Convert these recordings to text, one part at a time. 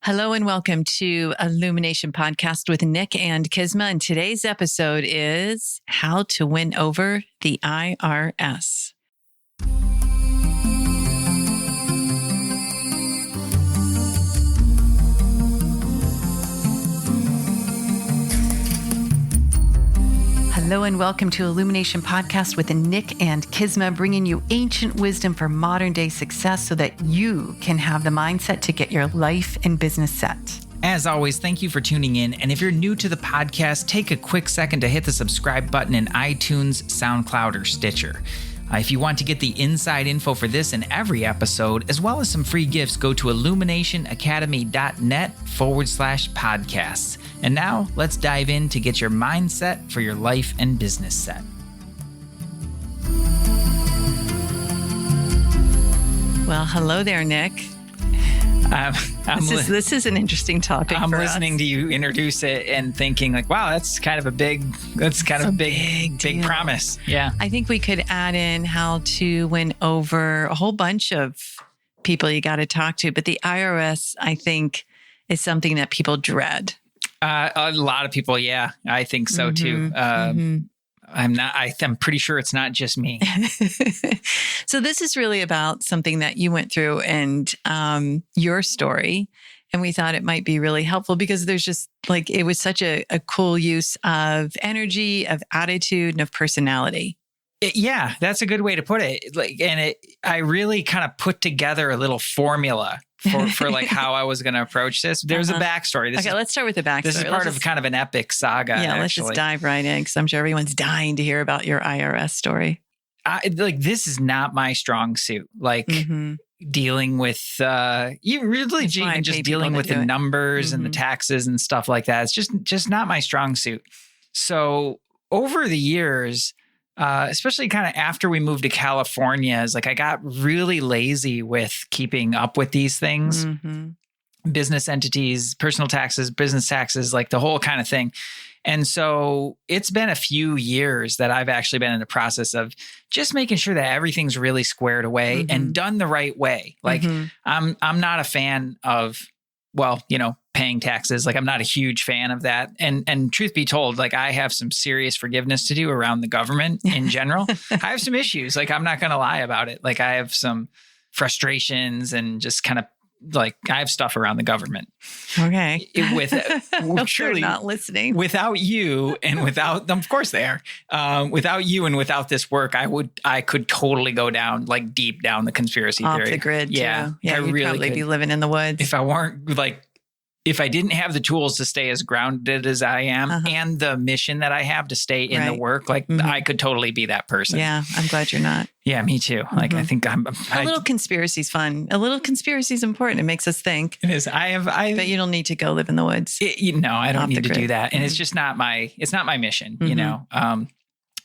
Hello and welcome to Illumination Podcast with Nick and Kisma. And today's episode is How to Win Over the IRS. Hello and welcome to Illumination Podcast with Nick and Kisma, bringing you ancient wisdom for modern day success so that you can have the mindset to get your life and business set. As always, thank you for tuning in. And if you're new to the podcast, take a quick second to hit the subscribe button in iTunes, SoundCloud, or Stitcher. If you want to get the inside info for this and every episode, as well as some free gifts, go to illuminationacademy.net/podcasts. And now let's dive in to get your mindset for your life and business set. Well, hello there, Nick. This is an interesting topic. I'm for listening us. to you introduce it and thinking like, wow, that's kind of a big promise. Yeah. I think we could add in how to win over a whole bunch of people you got to talk to. But the IRS, I think, is something that people dread. A lot of people. Yeah, I think so too. I'm pretty sure it's not just me. So this is really about something that you went through and your story. And we thought it might be really helpful because there's just like, it was such a cool use of energy, of attitude, and of personality. Yeah, that's a good way to put it. I really kind of put together a little formula for like how I was going to approach this. There's a backstory. Let's start with the backstory. This is part of kind of an epic saga. Yeah, let's just dive right in because I'm sure everyone's dying to hear about your IRS story. This is not my strong suit. Dealing with dealing with the numbers and the taxes and stuff like that. It's just not my strong suit. So over the years, especially kind of after we moved to California, is like I got really lazy with keeping up with these things, business entities, personal taxes, business taxes, like the whole kind of thing. And so it's been a few years that I've actually been in the process of just making sure that everything's really squared away and done the right way. Like I'm not a fan of, paying taxes. Like I'm not a huge fan of that. And truth be told, like I have some serious forgiveness to do around the government in general. I have some issues. Like I'm not going to lie about it. Like I have some frustrations and just kind of like I have stuff around the government. Okay. Truly not listening. Without you and without them, of course they are. Without you and without this work, I could totally go down like deep down the conspiracy off theory. The grid. Yeah. Too. Yeah. You'd really probably could. Be living in the woods. If I didn't have the tools to stay as grounded as I am and the mission that I have to stay in the work, I could totally be that person. Yeah. I'm glad you're not. Yeah, me too. Like, I think a little conspiracy is fun. A little conspiracy is important. It makes us think. It is. But you don't need to go live in the woods. I don't need to do that. And it's just not it's not my mission, you know?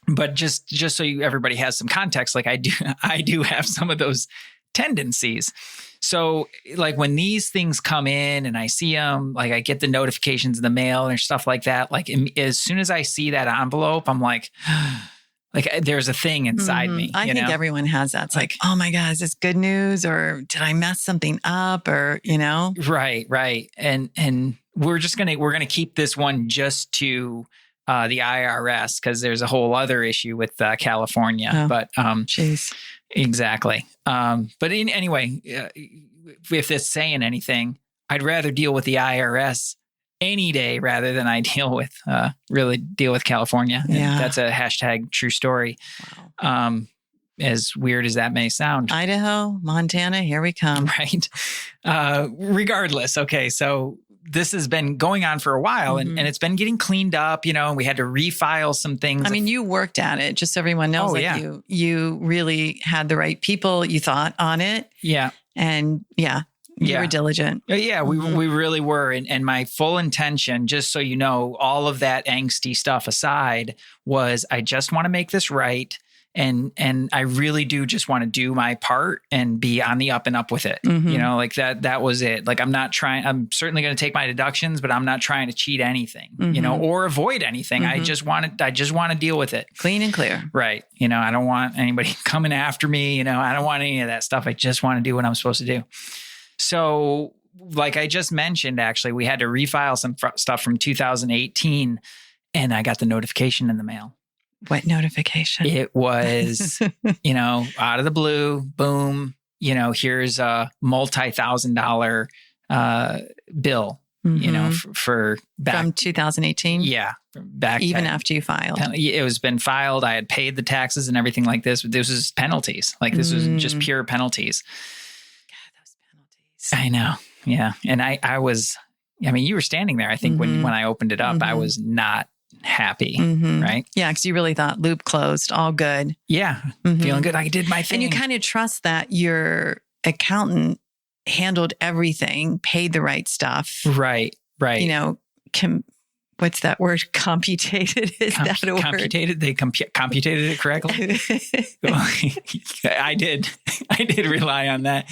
But just so everybody has some context, like I do have some of those tendencies. So like when these things come in and I see them, like I get the notifications in the mail and stuff like that. Like as soon as I see that envelope, I'm like there's a thing inside me. I think everyone has that. It's like, oh my God, is this good news or did I mess something up or, Right. And we're going to keep this one just to the IRS because there's a whole other issue with California. Oh, but jeez. Exactly. Anyway, if it's saying anything, I'd rather deal with the IRS any day rather than I deal with California. Yeah. And that's a hashtag true story. Wow. As weird as that may sound. Idaho, Montana, here we come. Right. Regardless. Okay. So this has been going on for a while and it's been getting cleaned up, and we had to refile some things. I mean, you worked at it, just so everyone knows. You really had the right people, you thought, on it. Yeah. And you were diligent. Yeah, we really were. And my full intention, just so you know, all of that angsty stuff aside, was I just want to make this right. And I really do just want to do my part and be on the up and up with it. Like that was it. Like I'm certainly going to take my deductions, but I'm not trying to cheat anything, or avoid anything. I just want to deal with it. Clean and clear. Right. I don't want anybody coming after me. I don't want any of that stuff. I just want to do what I'm supposed to do. So like I just mentioned, actually, we had to refile some stuff from 2018 and I got the notification in the mail. What notification? It was, out of the blue, boom, here's a multi-$1,000 bill, for back. From 2018? Yeah. Back even then. after you filed. It was been filed. I had paid the taxes and everything like this. This was penalties. Like this was just pure penalties. God, those penalties. I know. Yeah. And you were standing there. I think when I opened it up, I was not happy. Right. Yeah. Cause you really thought loop closed, all good. Yeah. Feeling good. I did my thing. And you kind of trust that your accountant handled everything, paid the right stuff. Right. What's that word? Computated? Is that a word? Computated? They computated it correctly? I did rely on that.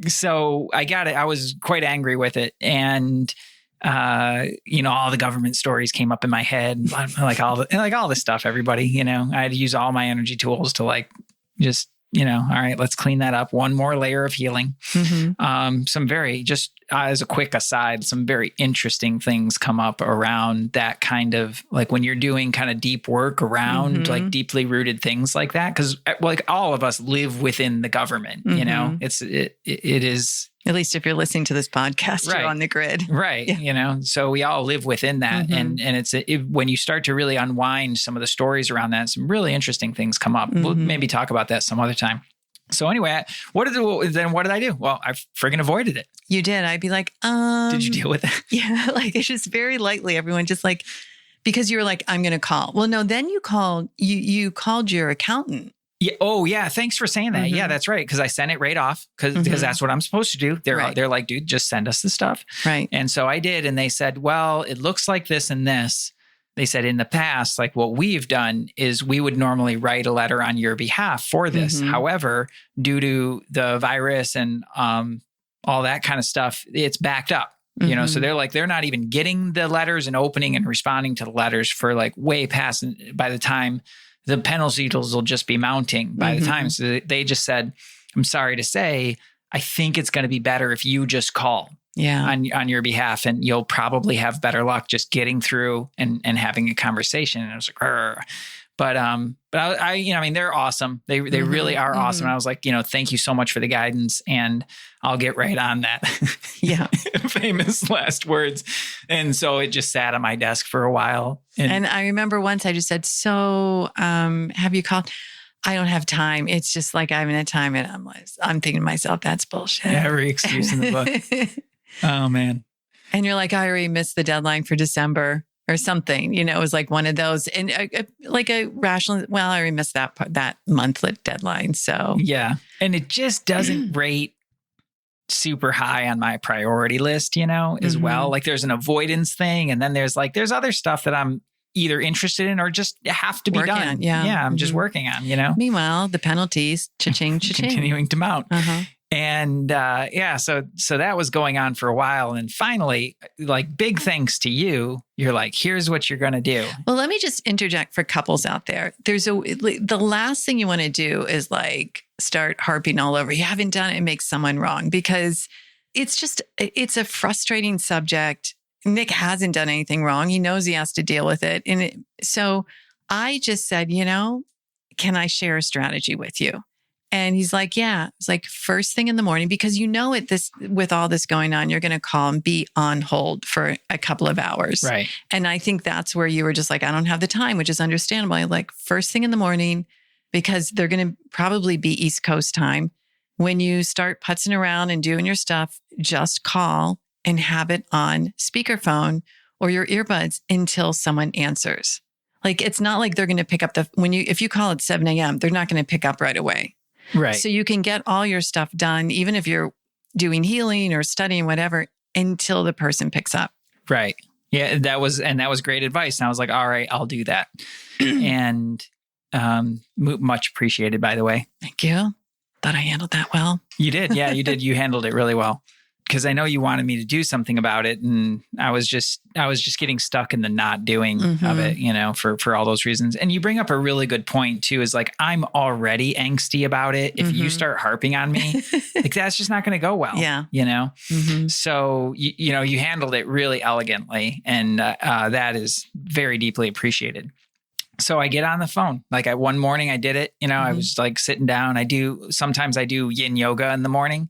So I got it. I was quite angry with it. And, all the government stories came up in my head, like all this stuff, everybody, I had to use all my energy tools to just, all right, let's clean that up. One more layer of healing. Some very, just as a quick aside, some very interesting things come up around that kind of, like when you're doing kind of deep work around like deeply rooted things like that. Cause like all of us live within the government, it is. At least if you're listening to this podcast, right. You're on the grid. Right. Yeah. So we all live within that. And it's when you start to really unwind some of the stories around that, some really interesting things come up. We'll maybe talk about that some other time. So anyway, what did I do? Well, I friggin' avoided it. You did. I'd be like, Did you deal with it? Yeah. Like it's just very lightly. Everyone just like, because you were like, I'm going to call. Well, no, then you called your accountant. Yeah. Oh, yeah. Thanks for saying that. Yeah, that's right. Because I sent it right off because that's what I'm supposed to do. They're like, dude, just send us the stuff. Right. And so I did. And they said, well, it looks like this and this. They said in the past, like what we've done is we would normally write a letter on your behalf for this. However, due to the virus and all that kind of stuff, it's backed up. So they're not even getting the letters and opening and responding to the letters for like way past. By the time the penalties will just be mounting by the time. So they just said, I'm sorry to say, I think it's going to be better if you just call on your behalf, and you'll probably have better luck just getting through and having a conversation. And I was like, Arr. But I they're awesome. They really are awesome. And I was like, thank you so much for the guidance, and I'll get right on that. Yeah. Famous last words. And so it just sat on my desk for a while. And I remember once I just said, so, have you called? I don't have time. It's just like I haven't had time. And I'm thinking to myself, that's bullshit. Every excuse in the book. Oh man. And you're like, I already missed the deadline for December. Or something, it was like one of those, and like a rational. Well, I already missed that monthly deadline. So yeah, and it just doesn't rate super high on my priority list, as well. Like there's an avoidance thing, and then there's other stuff that I'm either interested in or just have to be working done. On, yeah, I'm just working on. Meanwhile, the penalties, cha-ching, cha-ching, continuing to mount. And so that was going on for a while. And finally, like big thanks to you, you're like, here's what you're going to do. Well, let me just interject for couples out there. The last thing you want to do is like start harping all over. You haven't done it, it makes someone wrong, because it's a frustrating subject. Nick hasn't done anything wrong. He knows he has to deal with it. And so I just said, can I share a strategy with you? And he's like, yeah. It's like first thing in the morning, because with all this going on, you're going to call and be on hold for a couple of hours. Right. And I think that's where you were just like, I don't have the time, which is understandable. I'm like first thing in the morning, because they're going to probably be East Coast time. When you start putzing around and doing your stuff, just call and have it on speakerphone or your earbuds until someone answers. Like, it's not like they're going to pick up if you call at 7 a.m., they're not going to pick up right away. Right. So you can get all your stuff done, even if you're doing healing or studying, whatever, until the person picks up. Right. Yeah. That was great advice. And I was like, all right, I'll do that. And much appreciated, by the way. Thank you. Thought I handled that well. You did. Yeah, you did. You handled it really well. because I know you wanted me to do something about it, and I was just getting stuck in the not doing of it, for all those reasons. And you bring up a really good point too, is like, I'm already angsty about it. If you start harping on me, like that's just not going to go well. Yeah. So you handled it really elegantly, and that is very deeply appreciated. So I get on the phone. Like one morning I did it, I was like sitting down. Sometimes I do yin yoga in the morning.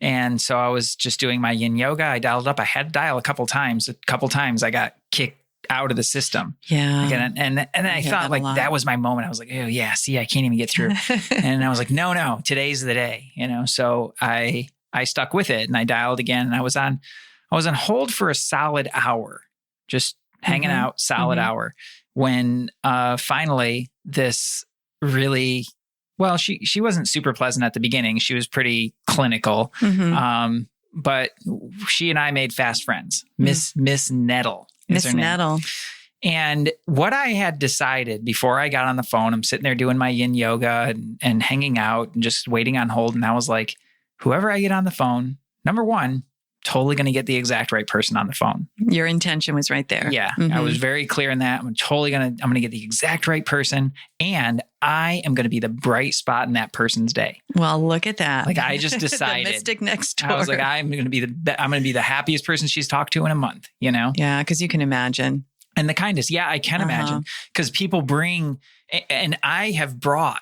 And so I was just doing my yin yoga. I dialed up. I had to dial a couple times. A couple times I got kicked out of the system. Yeah. And I thought like that was my moment. I was like, oh yeah, see, I can't even get through. And I was like, no, today's the day, So I stuck with it and I dialed again, and I was on hold for a solid hour, just hanging out, solid hour. When finally this really, well, she wasn't super pleasant at the beginning. She was pretty clinical. But she and I made fast friends. Miss Nettle. Miss Nettle. And what I had decided before I got on the phone, I'm sitting there doing my yin yoga and hanging out and just waiting on hold. And I was like, whoever I get on the phone, number one, totally going to get the exact right person on the phone. Your intention was right there. Yeah. I was very clear in that. I'm going to get the exact right person, and I am going to be the bright spot in that person's day. Well, look at that. Like I just decided. The mystic next door. I was like, I'm going to be the happiest person she's talked to in a month, Yeah. Cause you can imagine. And the kindness. Yeah, I can imagine, because people bring, and I have brought,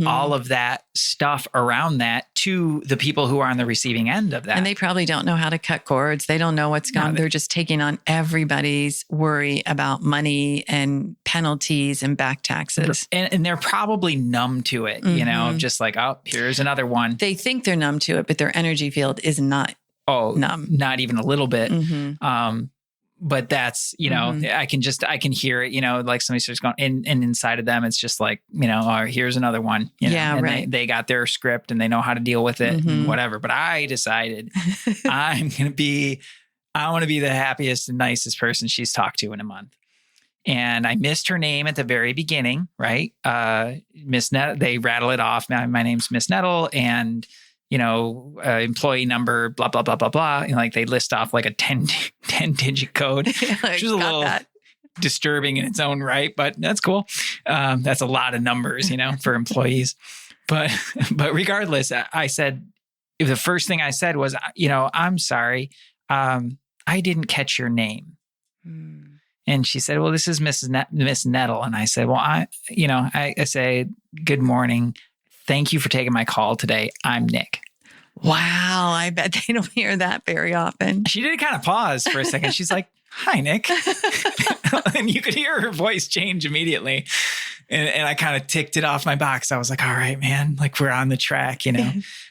all of that stuff around that to the people who are on the receiving end of that. And they probably don't know how to cut cords. They don't know what's going on. They're just taking on everybody's worry about money and penalties and back taxes. And they're probably numb to it, just like, oh, here's another one. They think they're numb to it, but their energy field is not numb. Not even a little bit. But that's, I can hear it, like somebody starts going and inside of them, it's just like, oh, here's another one. And right. They got their script and they know how to deal with it and whatever. But I decided I want to be the happiest and nicest person she's talked to in a month. And I missed her name at the very beginning, right? Miss Nettle, they rattle it off. My name's Miss Nettle, and employee number, blah, blah, blah, blah, blah. Like they list off like a 10 digit code, which is a little disturbing in its own right, but that's cool. That's a lot of numbers, for employees. But regardless, I said, the first thing I said was, I'm sorry. I didn't catch your name. And she said, well, this is Miss Nettle. And I said, well, I say, good morning. Thank you for taking my call today. I'm Nick. Wow. I bet they don't hear that very often. She did kind of pause for a second. She's like, hi, Nick. And you could hear her voice change immediately. And I kind of ticked it off my box. I was like, all right, man, like we're on the track,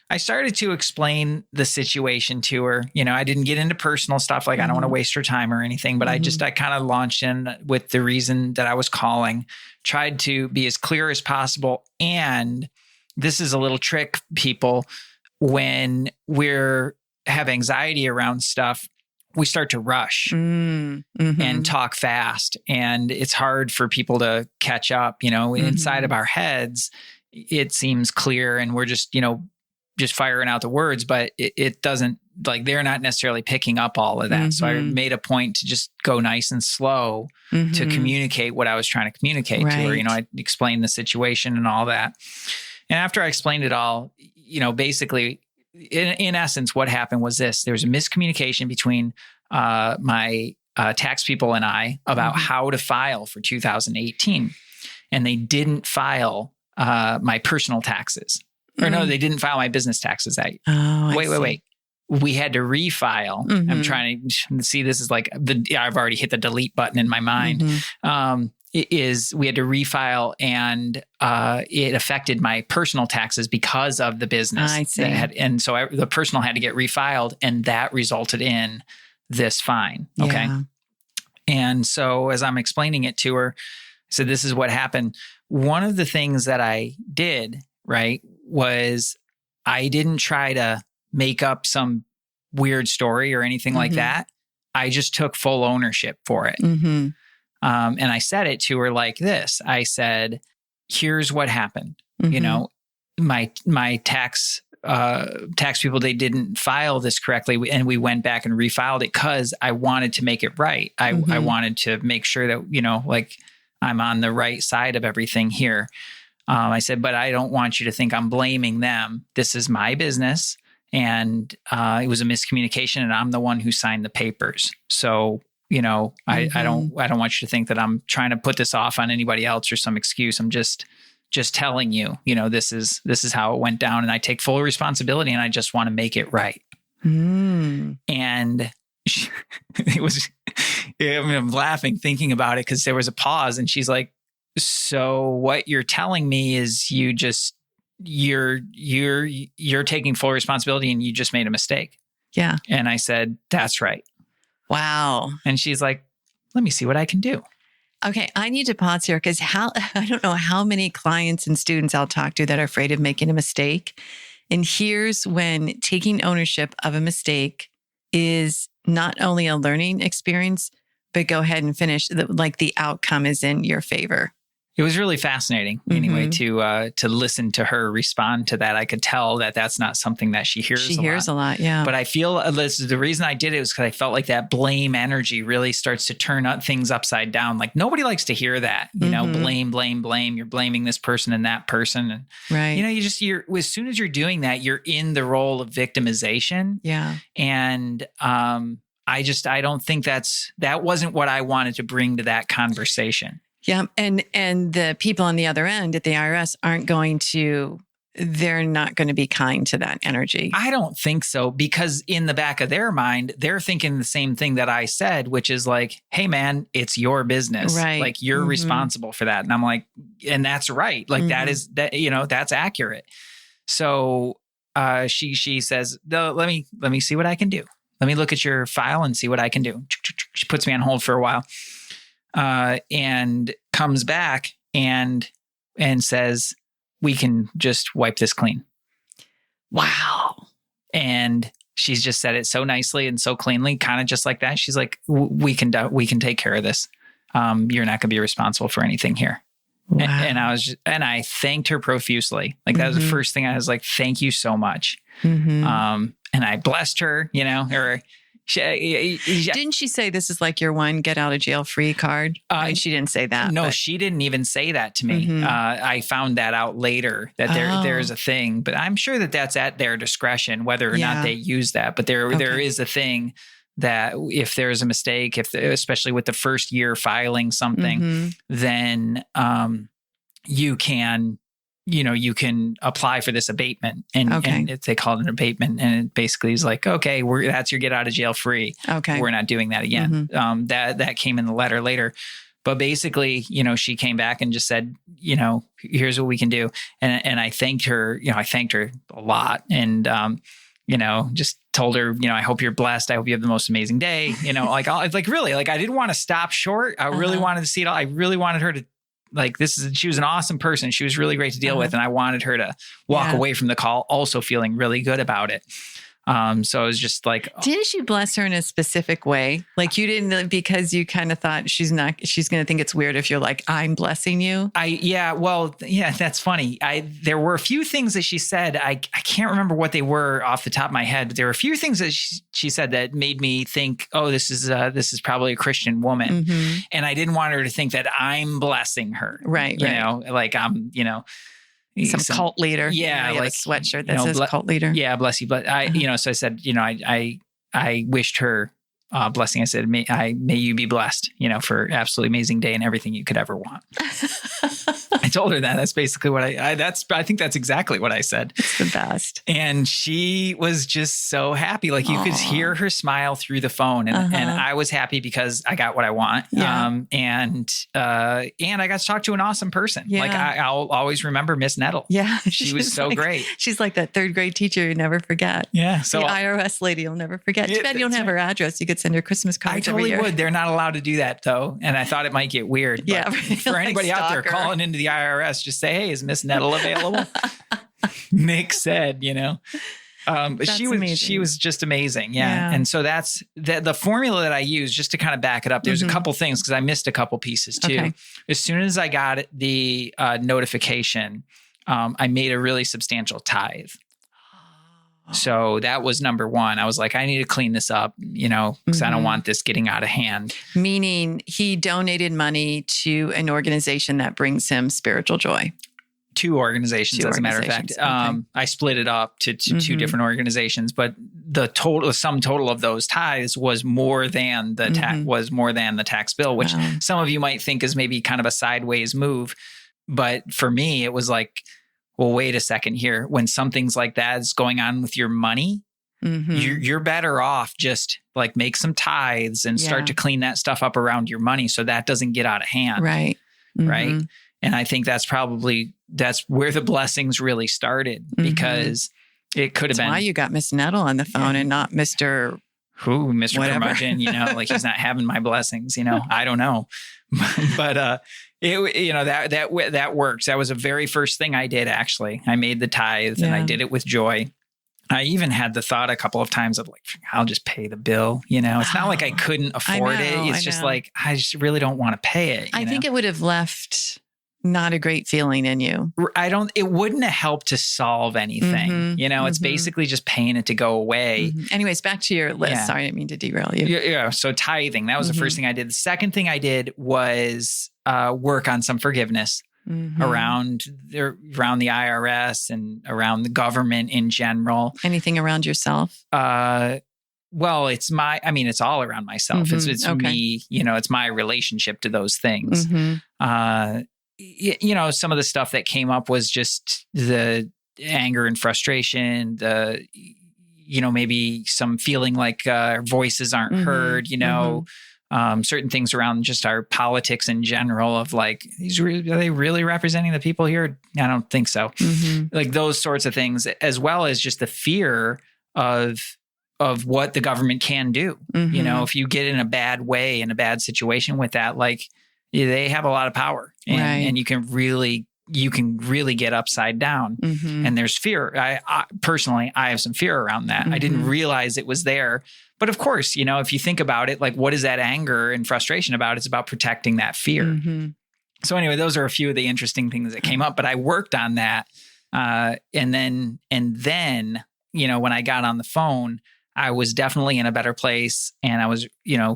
I started to explain the situation to her. I didn't get into personal stuff. Like I don't want to waste her time or anything, but I kind of launched in with the reason that I was calling, tried to be as clear as possible. And this is a little trick, people. When have anxiety around stuff, we start to rush and talk fast, and it's hard for people to catch up. Inside of our heads, it seems clear, and we're just firing out the words, but it doesn't, like they're not necessarily picking up all of that. So I made a point to just go nice and slow to communicate what I was trying to communicate to her. I explained the situation and all that. And after I explained it all, basically, in essence, what happened was this. There was a miscommunication between my tax people and I about how to file for 2018. And they didn't file my personal taxes. Or no, they didn't file my business taxes. Wait. We had to refile. I'm trying to see, this is like, I've already hit the delete button in my mind. We had to refile, and it affected my personal taxes because of the business. I see. And so the personal had to get refiled, and that resulted in this fine. Okay. Yeah. And so as I'm explaining it to her, so this is what happened. One of the things that I did, right, was I didn't try to make up some weird story or anything like that. I just took full ownership for it. And I said it to her like this. I said, here's what happened. My tax tax people, they didn't file this correctly. And we went back and refiled it because I wanted to make it right. I wanted to make sure that, like I'm on the right side of everything here. I said, but I don't want you to think I'm blaming them. This is my business. And it was a miscommunication and I'm the one who signed the papers. So, I don't want you to think that I'm trying to put this off on anybody else or some excuse. I'm just telling you, this is how it went down and I take full responsibility and I just want to make it right. And I'm laughing thinking about it because there was a pause and she's like, so what you're telling me is you're taking full responsibility and you just made a mistake. Yeah. And I said, that's right. Wow. And she's like, let me see what I can do. Okay. I need to pause here because I don't know how many clients and students I'll talk to that are afraid of making a mistake. And here's when taking ownership of a mistake is not only a learning experience, but go ahead and finish. The outcome is in your favor. It was really fascinating anyway to listen to her respond to that. I could tell that that's not something that she hears. She hears a lot, yeah. But I feel the reason I did it was because I felt like that blame energy really starts to turn up things upside down. Like nobody likes to hear that, blame. You're blaming this person and that person, and right. You're as soon as you're doing that, you're in the role of victimization. Yeah, and I don't think that wasn't what I wanted to bring to that conversation. Yeah. And the people on the other end at the IRS they're not going to be kind to that energy. I don't think so, because in the back of their mind, they're thinking the same thing that I said, which is like, hey man, it's your business. Right. Like you're responsible for that. And I'm like, and that's right. Like that's accurate. So she says, no, let me see what I can do. Let me look at your file and see what I can do. She puts me on hold for a while. And comes back and says, we can just wipe this clean. Wow. And she's just said it so nicely and so cleanly, kind of just like that. She's like, we can take care of this. You're not going to be responsible for anything here. Wow. And I thanked her profusely. Like that was the first thing I was like, thank you so much. And I blessed her, Didn't she say this is like your one get out of jail free card? She didn't say that. No, she didn't even say that to me. I found that out later that there's a thing, but I'm sure that that's at their discretion, whether or not they use that. But there is a thing that if there's a mistake, especially with the first year filing something, then you can apply for this abatement and they call it an abatement. And it basically is like, okay, that's your get out of jail free. Okay. We're not doing that again. That came in the letter later, but basically, she came back and just said, here's what we can do. And I thanked her, a lot. And, just told her, I hope you're blessed. I hope you have the most amazing day. I didn't want to stop short. I really wanted to see it all. I really wanted her to, she was an awesome person. She was really great to deal with. And I wanted her to walk away from the call also feeling really good about it. So it was just like, didn't you bless her in a specific way? Like you didn't, because you kind of thought she's going to think it's weird if you're like, I'm blessing you. That's funny. There were a few things that she said. I can't remember what they were off the top of my head, but there were a few things that she said that made me think, oh, this is probably a Christian woman. And I didn't want her to think that I'm blessing her. Right. Like I'm, some cult leader. Yeah. Like a sweatshirt that says cult leader. Yeah. Bless you. But so I said, I wished her blessing. I said, may you be blessed, for absolutely amazing day and everything you could ever want. I told her that. That's basically what I think that's exactly what I said. It's the best. And she was just so happy. Like you could hear her smile through the phone. And I was happy because I got what I want. Yeah. And I got to talk to an awesome person. Yeah. Like I'll always remember Miss Nettle. Yeah. She was so great. She's like that third grade teacher you never forget. Yeah. So the IRS lady you'll never forget. Too bad you don't have her address. You could send her Christmas cards every year. I totally would. They're not allowed to do that though. And I thought it might get weird. Yeah. For anybody out there calling into the IRS, just say, hey, is Miss Nettle available? Nick said, but she was just amazing. Yeah. And so that's the formula that I use just to kind of back it up. There's a couple things because I missed a couple pieces too. Okay. As soon as I got the notification, I made a really substantial tithe. So that was number one. I was like, I need to clean this up, because I don't want this getting out of hand. Meaning he donated money to an organization that brings him spiritual joy. Two organizations, as a matter of fact. Okay. I split it up to two different organizations, but the sum total of those tithes was more than the tax bill, which some of you might think is maybe kind of a sideways move. But for me, it was like, well, wait a second here. When something's like that is going on with your money, you're better off just like make some tithes and start to clean that stuff up around your money so that doesn't get out of hand. Right. Right. And I think that's where the blessings really started, because it could have been. That's why you got Miss Nettle on the phone and not Mr. Mr. Curmudgeon, like he's not having my blessings, I don't know. But that works. That was the very first thing I did, actually. I made the tithe and I did it with joy. I even had the thought a couple of times of like, I'll just pay the bill. It's not like I couldn't afford it. It's just like, I just really don't want to pay it. I think it would have left not a great feeling in you. It wouldn't have helped to solve anything. It's basically just paying it to go away. Anyways, back to your list. Sorry, I didn't mean to derail you. Yeah. So tithing, that was the first thing I did. The second thing I did was work on some forgiveness around the IRS and around the government in general. Anything around yourself? Well, it's all around myself. It's me, it's my relationship to those things. Some of the stuff that came up was just the anger and frustration, maybe some feeling like our voices aren't heard, certain things around just our politics in general of like, are they really representing the people here? I don't think so. Like those sorts of things, as well as just the fear of what the government can do. If you get in a bad way, in a bad situation with that, like they have a lot of power and you can really get upside down. And there's fear. I personally have some fear around that. I didn't realize it was there. But of course, if you think about it, like what is that anger and frustration about? It's about protecting that fear. So anyway, those are a few of the interesting things that came up, but I worked on that. And then, when I got on the phone, I was definitely in a better place and I was,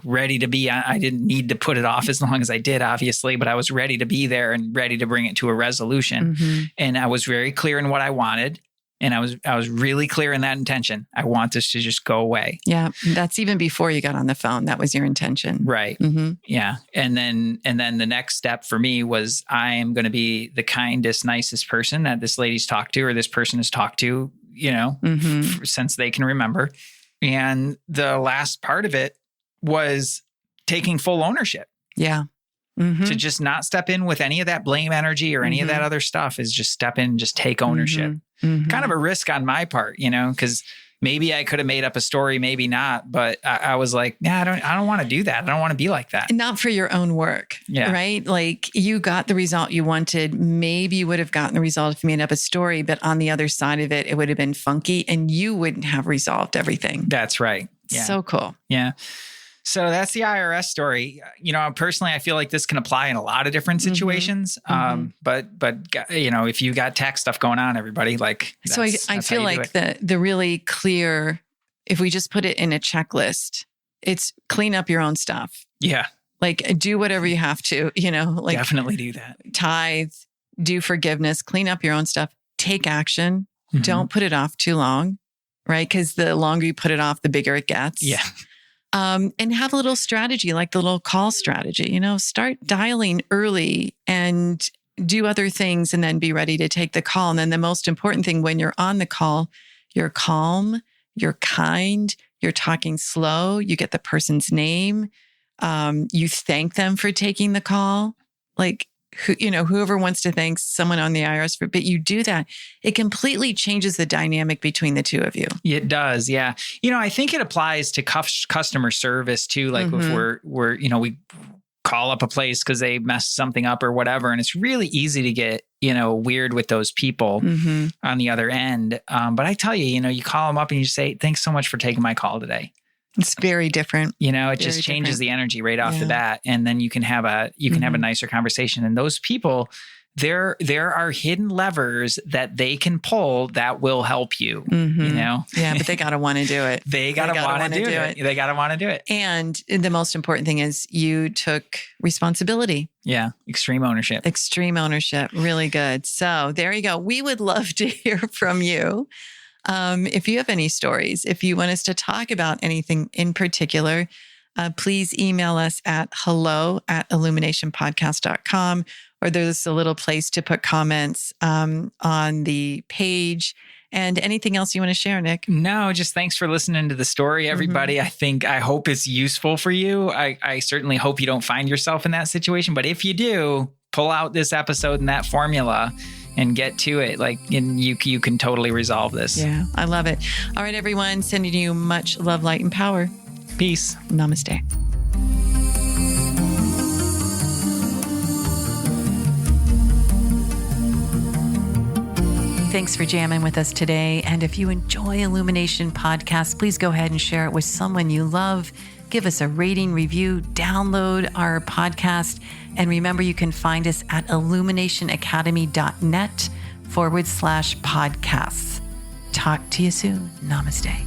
ready to be, I didn't need to put it off as long as I did, obviously, but I was ready to be there and ready to bring it to a resolution. And I was very clear in what I wanted. And I was really clear in that intention. I want this to just go away. Yeah. That's even before you got on the phone. That was your intention. Right. Yeah. And then the next step for me was I am going to be the kindest, nicest person that this lady's talked to or this person has talked to, since they can remember. And the last part of it was taking full ownership. Yeah. To just not step in with any of that blame energy or any of that other stuff, is just step in, just take ownership. Kind of a risk on my part, because maybe I could have made up a story, maybe not, but I was like, I don't want to do that. I don't want to be like that. Not for your own work, right? Like you got the result you wanted. Maybe you would have gotten the result if you made up a story, but on the other side of it, it would have been funky and you wouldn't have resolved everything. That's right. Yeah. So cool. Yeah. So that's the IRS story. Personally, I feel like this can apply in a lot of different situations. But if you got tax stuff going on, everybody, like, so I feel like the really clear, if we just put it in a checklist, it's clean up your own stuff. Yeah. Like do whatever you have to, like definitely do that. Tithe, do forgiveness, clean up your own stuff, take action. Don't put it off too long, right? Because the longer you put it off, the bigger it gets. Yeah. And have a little strategy, like the little call strategy, start dialing early and do other things and then be ready to take the call. And then the most important thing, when you're on the call, you're calm, you're kind, you're talking slow, you get the person's name, you thank them for taking the call. Like, whoever wants to thank someone on the IRS but you do that, it completely changes the dynamic between the two of you. It does. Yeah. I think it applies to customer service too. Like if we call up a place because they messed something up or whatever. And it's really easy to get, weird with those people on the other end. But I tell you, you call them up and you say, thanks so much for taking my call today. It's very different. It just changes the energy right off the bat. And then you can have a nicer conversation. And those people, there are hidden levers that they can pull that will help you, Yeah, but they got to want to do it. They got to want to do it. They got to want to do it. And the most important thing is you took responsibility. Yeah. Extreme ownership. Extreme ownership. Really good. So there you go. We would love to hear from you. If you have any stories, if you want us to talk about anything in particular, please email us at hello@illuminationpodcast.com, or there's a little place to put comments on the page. And anything else you want to share, Nick? No, just thanks for listening to the story, everybody. I hope it's useful for you. I certainly hope you don't find yourself in that situation. But if you do, pull out this episode and that formula and get to it. And you can totally resolve this. Yeah, I love it. All right, everyone, sending you much love, light, and power. Peace. Namaste. Thanks for jamming with us today. And if you enjoy Illumination Podcast, please go ahead and share it with someone you love. Give us a rating, review, download our podcast. And remember, you can find us at illuminationacademy.net/podcasts. Talk to you soon. Namaste.